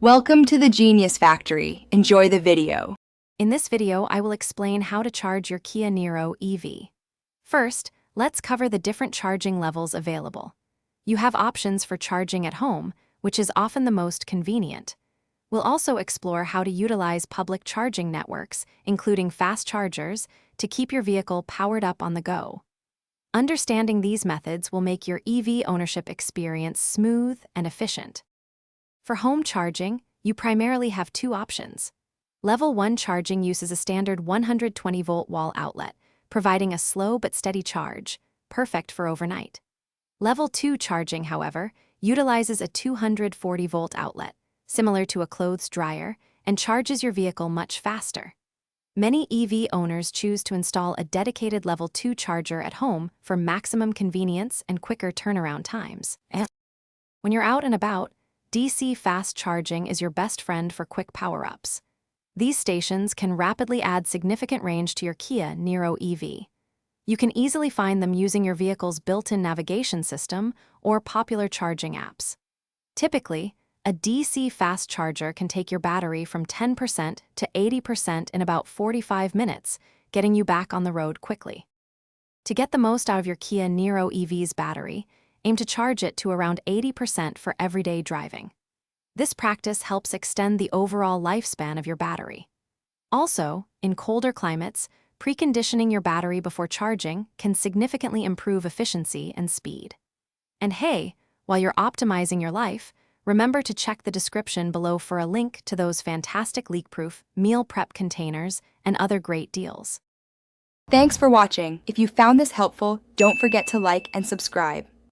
Welcome to the Genius Factory. Enjoy the video. In this video, I will explain how to charge your Kia Niro EV. First, let's cover the different charging levels available. You have options for charging at home, which is often the most convenient. We'll also explore how to utilize public charging networks, including fast chargers, to keep your vehicle powered up on the go. Understanding these methods will make your EV ownership experience smooth and efficient. For home charging, you primarily have two options. Level 1 charging uses a standard 120-volt wall outlet, providing a slow but steady charge, perfect for overnight. Level 2 charging, however, utilizes a 240-volt outlet, similar to a clothes dryer, and charges your vehicle much faster. Many EV owners choose to install a dedicated Level 2 charger at home for maximum convenience and quicker turnaround times. When you're out and about, DC fast charging is your best friend for quick power-ups. These stations can rapidly add significant range to your Kia Niro EV. You can easily find them using your vehicle's built-in navigation system or popular charging apps. Typically, a DC fast charger can take your battery from 10% to 80% in about 45 minutes, getting you back on the road quickly. To get the most out of your Kia Niro EV's battery, aim to charge it to around 80% for everyday driving. This practice helps extend the overall lifespan of your battery. Also, in colder climates, preconditioning your battery before charging can significantly improve efficiency and speed. And hey, while you're optimizing your life, remember to check the description below for a link to those fantastic leak-proof meal prep containers and other great deals. Thanks for watching. If you found this helpful, don't forget to like and subscribe.